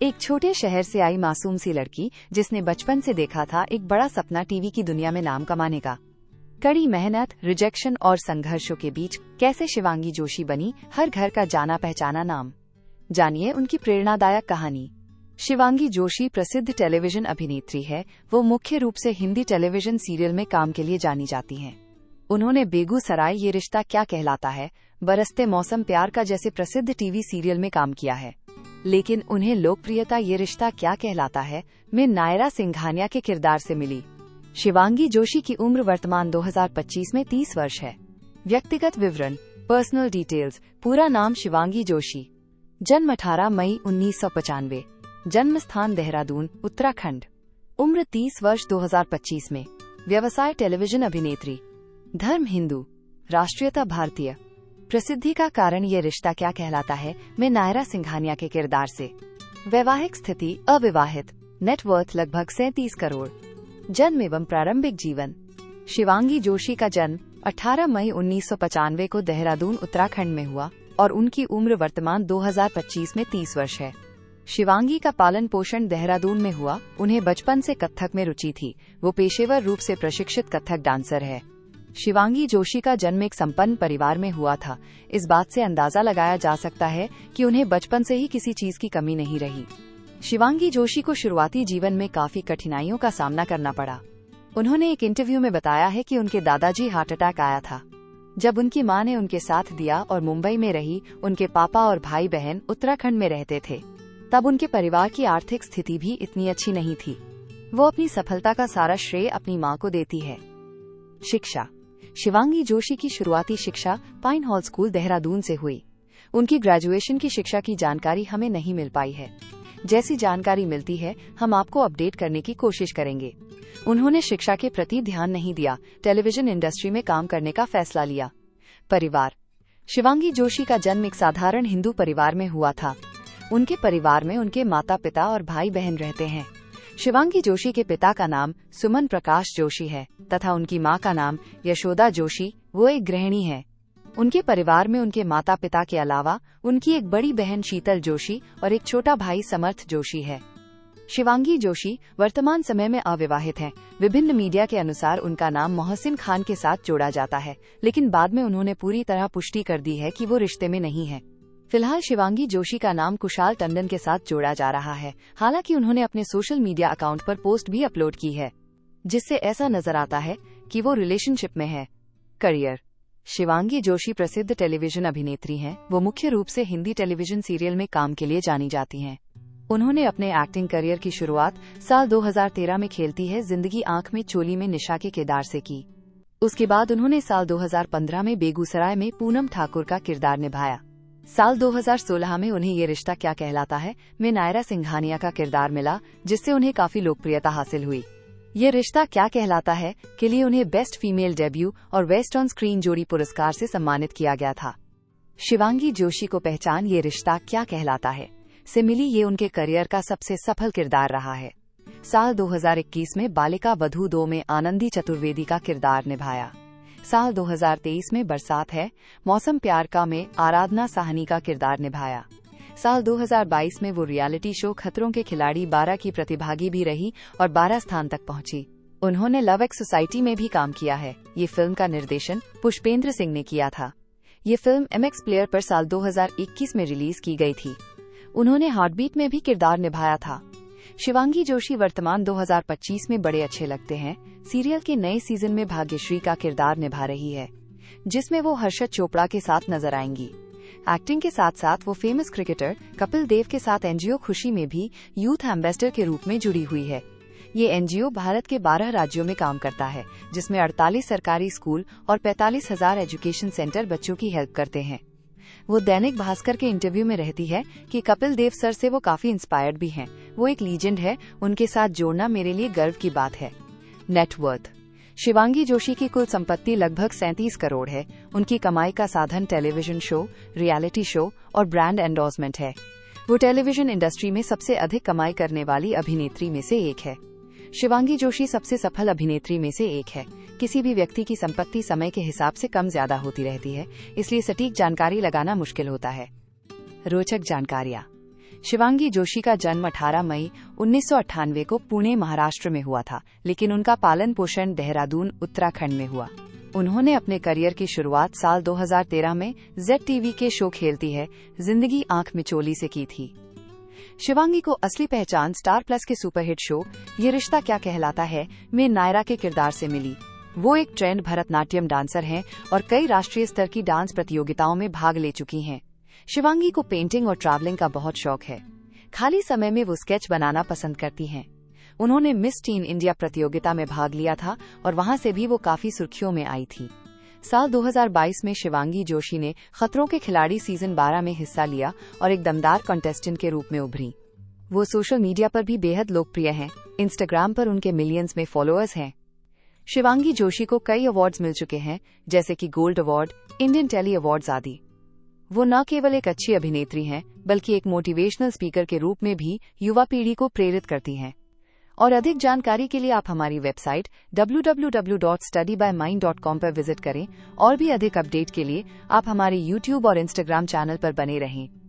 एक छोटे शहर से आई मासूम सी लड़की जिसने बचपन से देखा था एक बड़ा सपना टीवी की दुनिया में नाम कमाने का। कड़ी मेहनत, रिजेक्शन और संघर्षों के बीच कैसे शिवांगी जोशी बनी हर घर का जाना पहचाना नाम। जानिए उनकी प्रेरणादायक कहानी। शिवांगी जोशी प्रसिद्ध टेलीविजन अभिनेत्री है। वो मुख्य रूप से हिंदी टेलीविजन सीरियल में काम के लिए जानी जाती हैं। उन्होंने बेगूसराय, ये रिश्ता क्या कहलाता है, बरसते मौसम, प्यार का जैसे प्रसिद्ध टीवी सीरियल में काम किया है। लेकिन उन्हें लोकप्रियता ये रिश्ता क्या कहलाता है में नायरा सिंघानिया के किरदार से मिली। शिवांगी जोशी की उम्र वर्तमान 2025 में 30 वर्ष है। व्यक्तिगत विवरण, पर्सनल डिटेल्स। पूरा नाम शिवांगी जोशी। जन्म 18 मई 1995। जन्म स्थान देहरादून, उत्तराखंड। उम्र 30 वर्ष 2025 में। व्यवसाय टेलीविजन अभिनेत्री। धर्म हिंदू। राष्ट्रीयता भारतीय। प्रसिद्धि का कारण ये रिश्ता क्या कहलाता है में नायरा सिंघानिया के किरदार से। वैवाहिक स्थिति अविवाहित। नेटवर्थ लगभग 37 करोड़। जन्म एवं प्रारंभिक जीवन। शिवांगी जोशी का जन्म 18 मई 1995 को देहरादून, उत्तराखंड में हुआ और उनकी उम्र वर्तमान 2025 में 30 वर्ष है। शिवांगी का पालन पोषण देहरादून में हुआ। उन्हें बचपन से कथक में रुचि थी। वो पेशेवर रूप से प्रशिक्षित कथक डांसर है। शिवांगी जोशी का जन्म एक संपन्न परिवार में हुआ था। इस बात से अंदाजा लगाया जा सकता है कि उन्हें बचपन से ही किसी चीज की कमी नहीं रही। शिवांगी जोशी को शुरुआती जीवन में काफी कठिनाइयों का सामना करना पड़ा। उन्होंने एक इंटरव्यू में बताया है कि उनके दादाजी हार्ट अटैक आया था जब उनकी मां ने उनके साथ दिया और मुंबई में रही। उनके पापा और भाई बहन उत्तराखंड में रहते थे। तब उनके परिवार की आर्थिक स्थिति भी इतनी अच्छी नहीं थी। वो अपनी सफलता का सारा श्रेय अपनी मां को देती है। शिक्षा। शिवांगी जोशी की शुरुआती शिक्षा पाइन हॉल स्कूल देहरादून से हुई। उनकी ग्रेजुएशन की शिक्षा की जानकारी हमें नहीं मिल पाई है। जैसी जानकारी मिलती है हम आपको अपडेट करने की कोशिश करेंगे। उन्होंने शिक्षा के प्रति ध्यान नहीं दिया, टेलीविजन इंडस्ट्री में काम करने का फैसला लिया। परिवार। शिवांगी जोशी का जन्म एक साधारण हिंदू परिवार में हुआ था। उनके परिवार में उनके माता पिता और भाई बहन रहते हैं। शिवांगी जोशी के पिता का नाम सुमन प्रकाश जोशी है तथा उनकी मां का नाम यशोदा जोशी। वो एक गृहिणी है। उनके परिवार में उनके माता पिता के अलावा उनकी एक बड़ी बहन शीतल जोशी और एक छोटा भाई समर्थ जोशी है। शिवांगी जोशी वर्तमान समय में अविवाहित हैं। विभिन्न मीडिया के अनुसार उनका नाम मोहसिन खान के साथ जोड़ा जाता है, लेकिन बाद में उन्होंने पूरी तरह पुष्टि कर दी है कि वो रिश्ते में नहीं है। फिलहाल शिवांगी जोशी का नाम कुशाल टंडन के साथ जोड़ा जा रहा है। हालांकि उन्होंने अपने सोशल मीडिया अकाउंट पर पोस्ट भी अपलोड की है जिससे ऐसा नजर आता है कि वो रिलेशनशिप में है। करियर। शिवांगी जोशी प्रसिद्ध टेलीविजन अभिनेत्री हैं। वो मुख्य रूप से हिंदी टेलीविजन सीरियल में काम के लिए जानी जाती हैं। उन्होंने अपने एक्टिंग करियर की शुरुआत साल 2013 में खेलती है जिंदगी आंख में चोली में निशा के किरदार से की। उसके बाद उन्होंने साल 2015 में बेगूसराय में पूनम ठाकुर का किरदार निभाया। साल 2016 में उन्हें ये रिश्ता क्या कहलाता है में नायरा सिंघानिया का किरदार मिला, जिससे उन्हें काफी लोकप्रियता हासिल हुई। ये रिश्ता क्या कहलाता है के लिए उन्हें बेस्ट फीमेल डेब्यू और बेस्ट ऑन स्क्रीन जोड़ी पुरस्कार से सम्मानित किया गया था। शिवांगी जोशी को पहचान ये रिश्ता क्या कहलाता है से मिली। ये उनके करियर का सबसे सफल किरदार रहा है। साल 2021 में बालिका वधू 2 में आनंदी चतुर्वेदी का किरदार निभाया। साल 2023 में बरसात है मौसम, प्यार का में आराधना साहनी का किरदार निभाया। साल 2022 में वो रियलिटी शो खतरों के खिलाड़ी 12 की प्रतिभागी भी रही और 12 स्थान तक पहुंची। उन्होंने लव एक्स सोसाइटी में भी काम किया है। ये फिल्म का निर्देशन पुष्पेंद्र सिंह ने किया था। ये फिल्म MX प्लेयर पर साल 2021 में रिलीज की गई थी। उन्होंने हार्टबीट में भी किरदार निभाया था। शिवांगी जोशी वर्तमान 2025 में बड़े अच्छे लगते हैं सीरियल के नए सीजन में भाग्यश्री का किरदार निभा रही है, जिसमें वो हर्षद चोपड़ा के साथ नजर आएंगी। एक्टिंग के साथ साथ वो फेमस क्रिकेटर कपिल देव के साथ एनजीओ खुशी में भी यूथ एम्बेसडर के रूप में जुड़ी हुई है। ये एनजीओ भारत के 12 राज्यों में काम करता है, जिसमें 48 सरकारी स्कूल और 45,000 एजुकेशन सेंटर बच्चों की हेल्प करते हैं। वो दैनिक भास्कर के इंटरव्यू में रहती है कि कपिल देव सर से वो काफी इंस्पायर्ड भी हैं। वो एक लीजेंड है, उनके साथ जोड़ना मेरे लिए गर्व की बात है। नेटवर्थ। शिवांगी जोशी की कुल संपत्ति लगभग 37 करोड़ है। उनकी कमाई का साधन टेलीविजन शो, रियलिटी शो और ब्रांड एंडोर्समेंट है। वो टेलीविजन इंडस्ट्री में सबसे अधिक कमाई करने वाली अभिनेत्री में से एक है। शिवांगी जोशी सबसे सफल अभिनेत्री में से एक है। किसी भी व्यक्ति की संपत्ति समय के हिसाब से कम ज्यादा होती रहती है, इसलिए सटीक जानकारी लगाना मुश्किल होता है। रोचक जानकारियाँ। शिवांगी जोशी का जन्म 18 मई 1998 को पुणे महाराष्ट्र में हुआ था, लेकिन उनका पालन पोषण देहरादून उत्तराखंड में हुआ। उन्होंने अपने करियर की शुरुआत साल 2013 में ZTV के शो खेलती है जिंदगी आंख मिचोली से की थी। शिवांगी को असली पहचान स्टार प्लस के सुपरहिट शो ये रिश्ता क्या कहलाता है में नायरा के किरदार से मिली। वो एक ट्रेंड भरतनाट्यम डांसर हैं और कई राष्ट्रीय स्तर की डांस प्रतियोगिताओं में भाग ले चुकी हैं। शिवांगी को पेंटिंग और ट्रैवलिंग का बहुत शौक है। खाली समय में वो स्केच बनाना पसंद करती हैं। उन्होंने मिस टीन इंडिया प्रतियोगिता में भाग लिया था और वहां से भी वो काफी सुर्खियों में आई थी। साल 2022 में शिवांगी जोशी ने खतरों के खिलाड़ी सीजन 12 में हिस्सा लिया और एक दमदार कंटेस्टेंट के रूप में उभरी। वो सोशल मीडिया पर भी बेहद लोकप्रिय हैं। इंस्टाग्राम पर उनके मिलियंस में फॉलोअर्स हैं। शिवांगी जोशी को कई अवार्ड्स मिल चुके हैं, जैसे कि gold award, Indian Telly Awards आदि। वो न केवल एक अच्छी अभिनेत्री हैं, बल्कि एक मोटिवेशनल स्पीकर के रूप में भी युवा पीढ़ी को प्रेरित करती हैं। और अधिक जानकारी के लिए आप हमारी वेबसाइट www.studybymind.com पर विजिट करें और भी अधिक अपडेट के लिए आप हमारे YouTube और Instagram चैनल पर बने रहें।